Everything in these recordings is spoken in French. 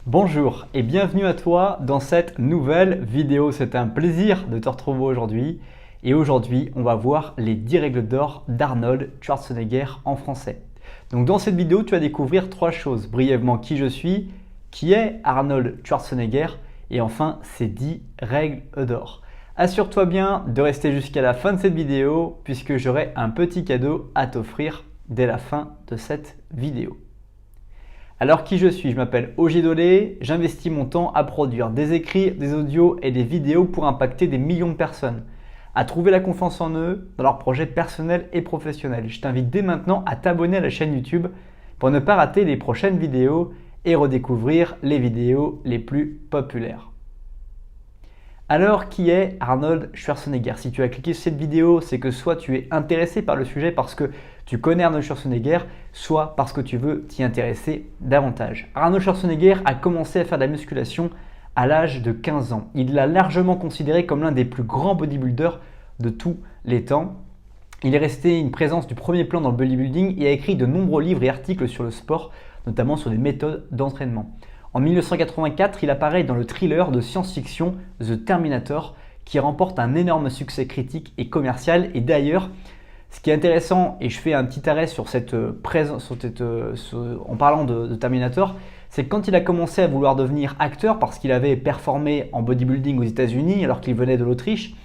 Bonjour et bienvenue à toi dans cette nouvelle vidéo. C'est un plaisir de te retrouver aujourd'hui. Et aujourd'hui, on va voir les 10 règles d'or d'Arnold Schwarzenegger en français. Donc dans cette vidéo, tu vas découvrir 3 choses. Brièvement, qui je suis, qui est Arnold Schwarzenegger et enfin ces 10 règles d'or. Assure-toi bien de rester jusqu'à la fin de cette vidéo puisque j'aurai un petit cadeau à t'offrir dès la fin de cette vidéo. Alors qui je suis? Je m'appelle Ogier Dolé, j'investis mon temps à produire des écrits, des audios et des vidéos pour impacter des millions de personnes, à trouver la confiance en eux dans leurs projets personnels et professionnels. Je t'invite dès maintenant à t'abonner à la chaîne YouTube pour ne pas rater les prochaines vidéos et redécouvrir les vidéos les plus populaires. Alors, qui est Arnold Schwarzenegger? Si tu as cliqué sur cette vidéo, c'est que soit tu es intéressé par le sujet parce que tu connais Arnold Schwarzenegger, soit parce que tu veux t'y intéresser davantage. Arnold Schwarzenegger a commencé à faire de la musculation à l'âge de 15 ans. Il l'a largement considéré comme l'un des plus grands bodybuilders de tous les temps. Il est resté une présence du premier plan dans le bodybuilding et a écrit de nombreux livres et articles sur le sport, notamment sur des méthodes d'entraînement. En 1984, il apparaît dans le thriller de science-fiction The Terminator qui remporte un énorme succès critique et commercial. Et d'ailleurs, ce qui est intéressant, et je fais un petit arrêt sur cette présence, en parlant de Terminator, c'est que quand il a commencé à vouloir devenir acteur parce qu'il avait performé en bodybuilding aux États-Unis alors qu'il venait de l'Autriche,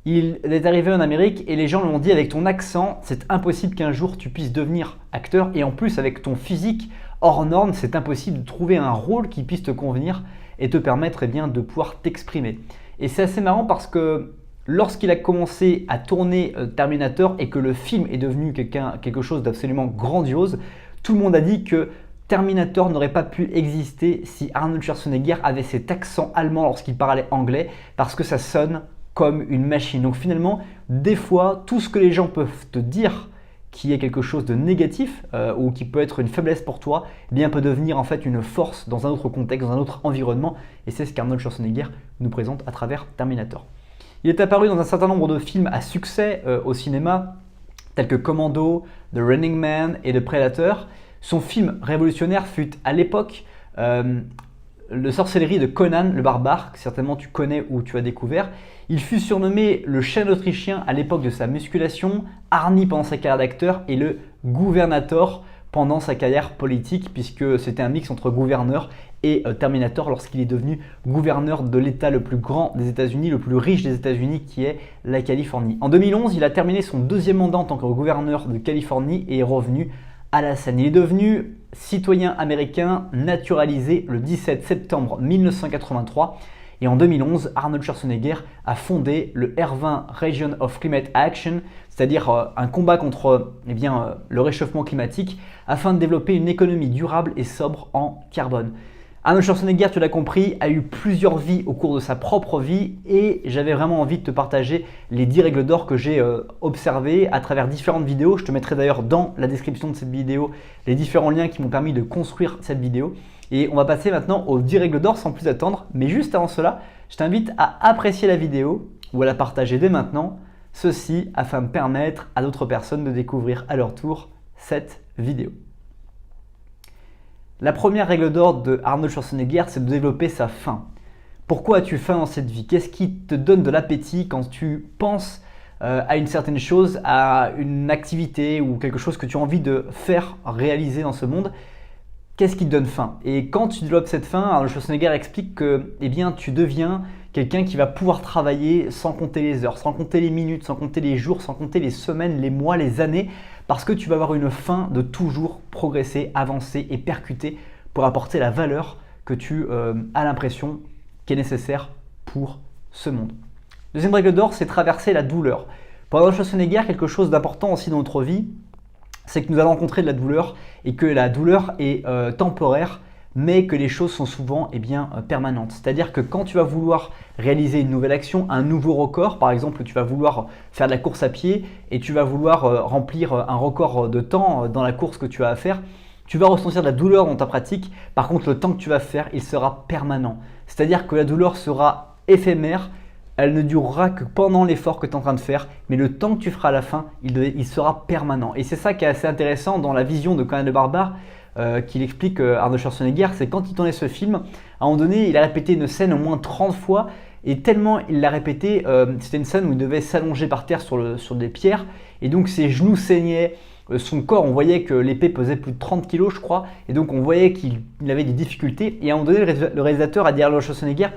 il est arrivé en Amérique et les gens lui ont dit avec ton accent, c'est impossible qu'un jour tu puisses devenir acteur et en plus avec ton physique hors norme, c'est impossible de trouver un rôle qui puisse te convenir et te permettre de pouvoir t'exprimer. Et c'est assez marrant parce que lorsqu'il a commencé à tourner Terminator et que le film est devenu quelque chose d'absolument grandiose, tout le monde a dit que Terminator n'aurait pas pu exister si Arnold Schwarzenegger avait cet accent allemand lorsqu'il parlait anglais parce que ça sonne comme une machine. Donc finalement, des fois, tout ce que les gens peuvent te dire qui est quelque chose de négatif ou qui peut être une faiblesse pour toi, eh bien peut devenir en fait une force dans un autre contexte, dans un autre environnement. Et c'est ce qu'Arnold Schwarzenegger nous présente à travers Terminator. Il est apparu dans un certain nombre de films à succès au cinéma, tels que Commando, The Running Man et The Predator. Son film révolutionnaire fut à l'époque le sorcellerie de Conan le barbare, que certainement tu connais ou tu as découvert. Il fut surnommé le chêne autrichien à l'époque de sa musculation, Arnie pendant sa carrière d'acteur et le Gouvernator pendant sa carrière politique, puisque c'était un mix entre gouverneur et Terminator lorsqu'il est devenu gouverneur de l'État le plus grand des États-Unis, le plus riche des États-Unis, qui est la Californie. En 2011, il a terminé son deuxième mandat en tant que gouverneur de Californie et est revenu à la scène. Il est devenu citoyen américain naturalisé le 17 septembre 1983 et en 2011, Arnold Schwarzenegger a fondé le R20 Region of Climate Action, c'est-à-dire un combat contre le réchauffement climatique afin de développer une économie durable et sobre en carbone. Arnold Schwarzenegger, tu l'as compris, a eu plusieurs vies au cours de sa propre vie et j'avais vraiment envie de te partager les 10 règles d'or que j'ai observées à travers différentes vidéos. Je te mettrai d'ailleurs dans la description de cette vidéo les différents liens qui m'ont permis de construire cette vidéo. Et on va passer maintenant aux 10 règles d'or sans plus attendre. Mais juste avant cela, je t'invite à apprécier la vidéo ou à la partager dès maintenant. Ceci afin de permettre à d'autres personnes de découvrir à leur tour cette vidéo. La première règle d'or de Arnold Schwarzenegger, c'est de développer sa faim. Pourquoi as-tu faim dans cette vie? Qu'est-ce qui te donne de l'appétit quand tu penses à une certaine chose, à une activité ou quelque chose que tu as envie de faire réaliser dans ce monde? Qu'est-ce qui te donne faim? Et quand tu développes cette faim, Arnold Schwarzenegger explique que tu deviens quelqu'un qui va pouvoir travailler sans compter les heures, sans compter les minutes, sans compter les jours, sans compter les semaines, les mois, les années, parce que tu vas avoir une faim de toujours progresser, avancer et percuter pour apporter la valeur que tu as l'impression qui est nécessaire pour ce monde. Deuxième règle d'or, c'est traverser la douleur. Pour Arnold Schwarzenegger, quelque chose d'important aussi dans notre vie, c'est que nous allons rencontrer de la douleur et que la douleur est temporaire, mais que les choses sont souvent permanentes. C'est-à-dire que quand tu vas vouloir réaliser une nouvelle action, un nouveau record, par exemple tu vas vouloir faire de la course à pied et tu vas vouloir remplir un record de temps dans la course que tu as à faire, tu vas ressentir de la douleur dans ta pratique. Par contre, le temps que tu vas faire, il sera permanent. C'est-à-dire que la douleur sera éphémère, elle ne durera que pendant l'effort que tu es en train de faire, mais le temps que tu feras à la fin, il sera permanent. Et c'est ça qui est assez intéressant dans la vision de Conan le Barbare, qu'il explique Arnold Schwarzenegger, c'est quand il tournait ce film, à un moment donné, il a répété une scène au moins 30 fois, et tellement il l'a répété, c'était une scène où il devait s'allonger par terre sur des pierres, et donc ses genoux saignaient, son corps, on voyait que l'épée pesait plus de 30 kilos, je crois, et donc on voyait qu'il avait des difficultés, et à un moment donné, le réalisateur a dit à Arnold Schwarzenegger,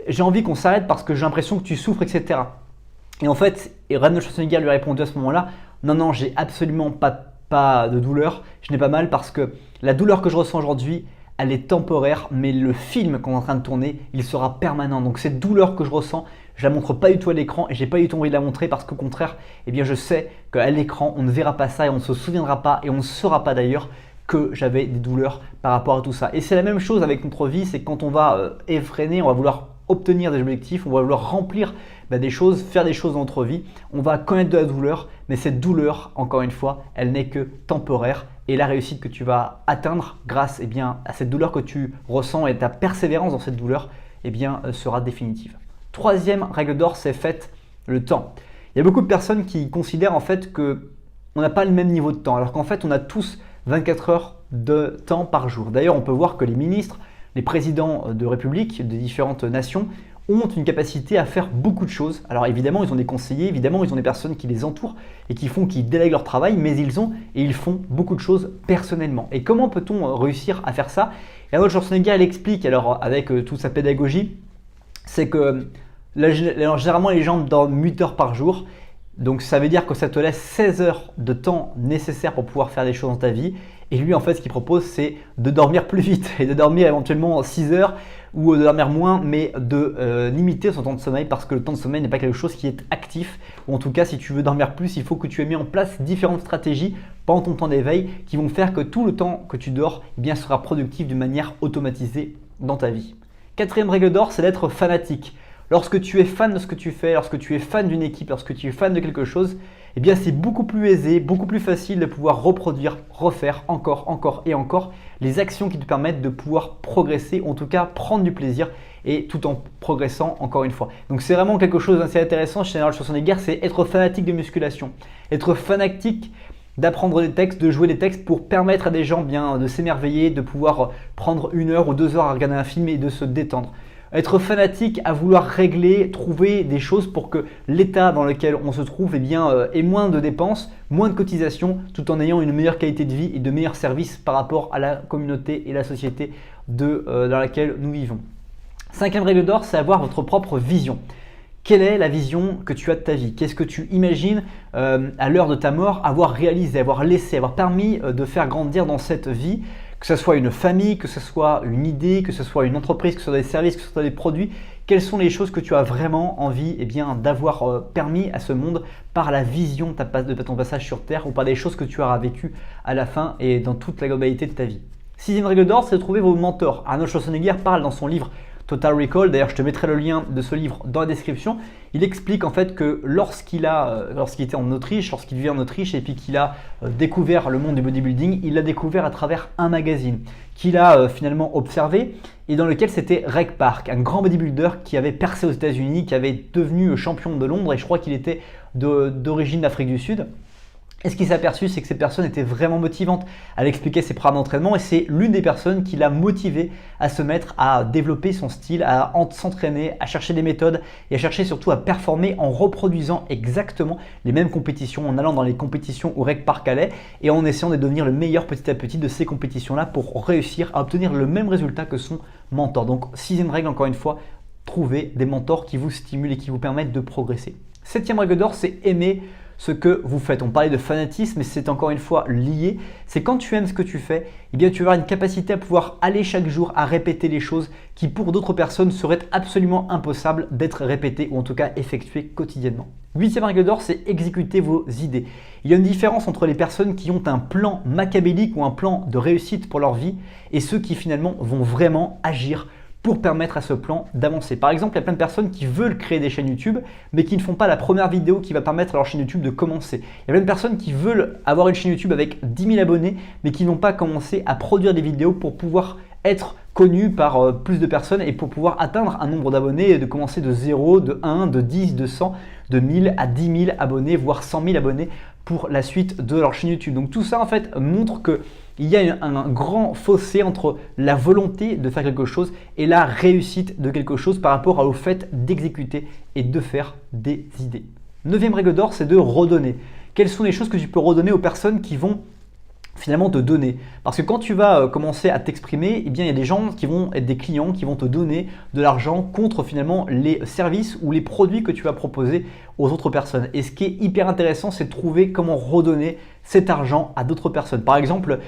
j'ai envie qu'on s'arrête parce que j'ai l'impression que tu souffres, etc. Et en fait, Arnold Schwarzenegger lui a répondu à ce moment-là, non, j'ai absolument pas de douleur, je n'ai pas mal parce que la douleur que je ressens aujourd'hui, elle est temporaire, mais le film qu'on est en train de tourner, il sera permanent. Donc cette douleur que je ressens, je la montre pas du tout à l'écran et j'ai pas du tout envie de la montrer parce qu'au contraire, eh bien je sais qu'à l'écran, on ne verra pas ça et on ne se souviendra pas et on ne saura pas d'ailleurs que j'avais des douleurs par rapport à tout ça. Et c'est la même chose avec notre vie, c'est quand on va effréner, on va vouloir obtenir des objectifs, on va vouloir remplir des choses, faire des choses dans notre vie, on va connaître de la douleur, mais cette douleur, encore une fois, elle n'est que temporaire et la réussite que tu vas atteindre grâce à cette douleur que tu ressens et ta persévérance dans cette douleur sera définitive. Troisième règle d'or, c'est le temps. Il y a beaucoup de personnes qui considèrent en fait qu'on n'a pas le même niveau de temps, alors qu'en fait on a tous 24 heures de temps par jour. D'ailleurs, on peut voir que les ministres, les présidents de républiques de différentes nations ont une capacité à faire beaucoup de choses. Alors évidemment, ils ont des conseillers, évidemment, ils ont des personnes qui les entourent et qui délèguent leur travail, mais ils font beaucoup de choses personnellement. Et comment peut-on réussir à faire ça? Et Arnold Schwarzenegger, il explique, alors avec toute sa pédagogie, c'est que généralement les gens dorment 8 heures par jour. Donc ça veut dire que ça te laisse 16 heures de temps nécessaire pour pouvoir faire des choses dans ta vie. Et lui, en fait, ce qu'il propose, c'est de dormir plus vite et de dormir éventuellement 6 heures ou de dormir moins, mais de limiter son temps de sommeil parce que le temps de sommeil n'est pas quelque chose qui est actif. Ou en tout cas, si tu veux dormir plus, il faut que tu aies mis en place différentes stratégies pendant ton temps d'éveil qui vont faire que tout le temps que tu dors sera productif d'une manière automatisée dans ta vie. Quatrième règle d'or, c'est d'être fanatique. Lorsque tu es fan de ce que tu fais, lorsque tu es fan d'une équipe, lorsque tu es fan de quelque chose, c'est beaucoup plus aisé, beaucoup plus facile de pouvoir reproduire, refaire encore et encore les actions qui te permettent de pouvoir progresser, ou en tout cas prendre du plaisir et tout en progressant encore une fois. Donc c'est vraiment quelque chose d'assez intéressant chez Arnold Schwarzenegger, c'est être fanatique de musculation, être fanatique d'apprendre des textes, de jouer des textes pour permettre à des gens de s'émerveiller, de pouvoir prendre 1 heure ou 2 heures à regarder un film et de se détendre. Être fanatique à vouloir régler, trouver des choses pour que l'état dans lequel on se trouve ait moins de dépenses, moins de cotisations, tout en ayant une meilleure qualité de vie et de meilleurs services par rapport à la communauté et la société dans laquelle nous vivons. Cinquième règle d'or, c'est avoir votre propre vision. Quelle est la vision que tu as de ta vie? Qu'est-ce que tu imagines à l'heure de ta mort avoir réalisé, avoir laissé, avoir permis de faire grandir dans cette vie? Que ce soit une famille, que ce soit une idée, que ce soit une entreprise, que ce soit des services, que ce soit des produits, quelles sont les choses que tu as vraiment envie d'avoir permis à ce monde par la vision de ton passage sur Terre ou par des choses que tu auras vécues à la fin et dans toute la globalité de ta vie. Sixième règle d'or, c'est de trouver vos mentors. Arnold Schwarzenegger parle dans son livre Total Recall, d'ailleurs je te mettrai le lien de ce livre dans la description, il explique en fait que lorsqu'il était en Autriche, lorsqu'il vivait en Autriche et puis qu'il a découvert le monde du bodybuilding, il l'a découvert à travers un magazine qu'il a finalement observé et dans lequel c'était Reg Park, un grand bodybuilder qui avait percé aux États-Unis, qui avait devenu champion de Londres et je crois qu'il était d'origine d'Afrique du Sud. Et ce qu'il s'est aperçu, c'est que ces personnes étaient vraiment motivantes. Elle expliquait ses programmes d'entraînement et c'est l'une des personnes qui l'a motivé à se mettre à développer son style, à s'entraîner, à chercher des méthodes et à chercher surtout à performer en reproduisant exactement les mêmes compétitions, en allant dans les compétitions où Reg Park allait et en essayant de devenir le meilleur petit à petit de ces compétitions-là pour réussir à obtenir le même résultat que son mentor. Donc, sixième règle, encore une fois, trouver des mentors qui vous stimulent et qui vous permettent de progresser. Septième règle d'or, c'est aimer ce que vous faites. On parlait de fanatisme, mais c'est encore une fois lié. C'est quand tu aimes ce que tu fais, tu vas avoir une capacité à pouvoir aller chaque jour à répéter les choses qui pour d'autres personnes seraient absolument impossibles d'être répétées ou en tout cas effectuées quotidiennement. Huitième règle d'or, c'est exécuter vos idées. Il y a une différence entre les personnes qui ont un plan machiavélique ou un plan de réussite pour leur vie et ceux qui finalement vont vraiment agir pour permettre à ce plan d'avancer. Par exemple, il y a plein de personnes qui veulent créer des chaînes YouTube, mais qui ne font pas la première vidéo qui va permettre à leur chaîne YouTube de commencer. Il y a plein de personnes qui veulent avoir une chaîne YouTube avec 10 000 abonnés, mais qui n'ont pas commencé à produire des vidéos pour pouvoir être connu par plus de personnes et pour pouvoir atteindre un nombre d'abonnés, de commencer de 0, de 1, de 10, de 100, de 1000 à 10 000 abonnés, voire 100 000 abonnés pour la suite de leur chaîne YouTube. Donc tout ça en fait montre qu'il y a un grand fossé entre la volonté de faire quelque chose et la réussite de quelque chose par rapport au fait d'exécuter et de faire des idées. 9e règle d'or, c'est de redonner. Quelles sont les choses que tu peux redonner aux personnes qui vont finalement te donner? Parce que quand tu vas commencer à t'exprimer, eh bien, il y a des gens qui vont être des clients qui vont te donner de l'argent contre finalement les services ou les produits que tu vas proposer aux autres personnes. Et ce qui est hyper intéressant, c'est de trouver comment redonner cet argent à d'autres personnes. Par exemple,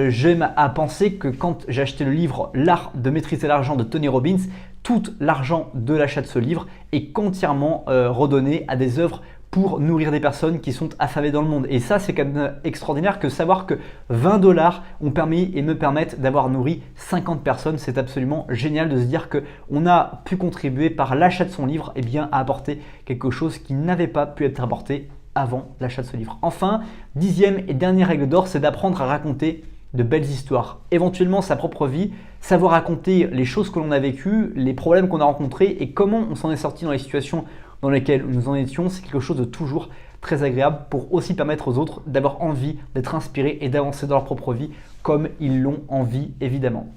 j'aime à penser que quand j'ai acheté le livre L'art de maîtriser l'argent de Tony Robbins, tout l'argent de l'achat de ce livre est entièrement redonné à des œuvres pour nourrir des personnes qui sont affamées dans le monde. Et ça, c'est quand même extraordinaire que savoir que 20 $ ont permis et me permettent d'avoir nourri 50 personnes. C'est absolument génial de se dire qu'on a pu contribuer par l'achat de son livre eh bien, à apporter quelque chose qui n'avait pas pu être apporté avant l'achat de ce livre. Enfin, 10e et dernière règle d'or, c'est d'apprendre à raconter de belles histoires, éventuellement sa propre vie, savoir raconter les choses que l'on a vécues, les problèmes qu'on a rencontrés et comment on s'en est sorti dans les situations dans lesquelles nous en étions. C'est quelque chose de toujours très agréable pour aussi permettre aux autres d'avoir envie d'être inspirés et d'avancer dans leur propre vie comme ils l'ont envie évidemment.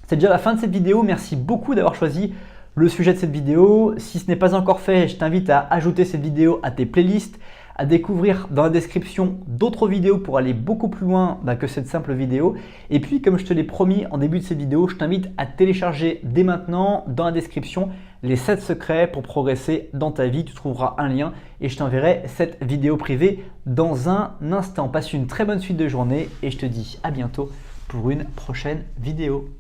C'est déjà la fin de cette vidéo, merci beaucoup d'avoir choisi le sujet de cette vidéo. Si ce n'est pas encore fait, je t'invite à ajouter cette vidéo à tes playlists, à découvrir dans la description d'autres vidéos pour aller beaucoup plus loin que cette simple vidéo. Et puis, comme je te l'ai promis en début de cette vidéo, je t'invite à télécharger dès maintenant dans la description les 7 secrets pour progresser dans ta vie. Tu trouveras un lien et je t'enverrai cette vidéo privée dans un instant. Passe une très bonne suite de journée et je te dis à bientôt pour une prochaine vidéo.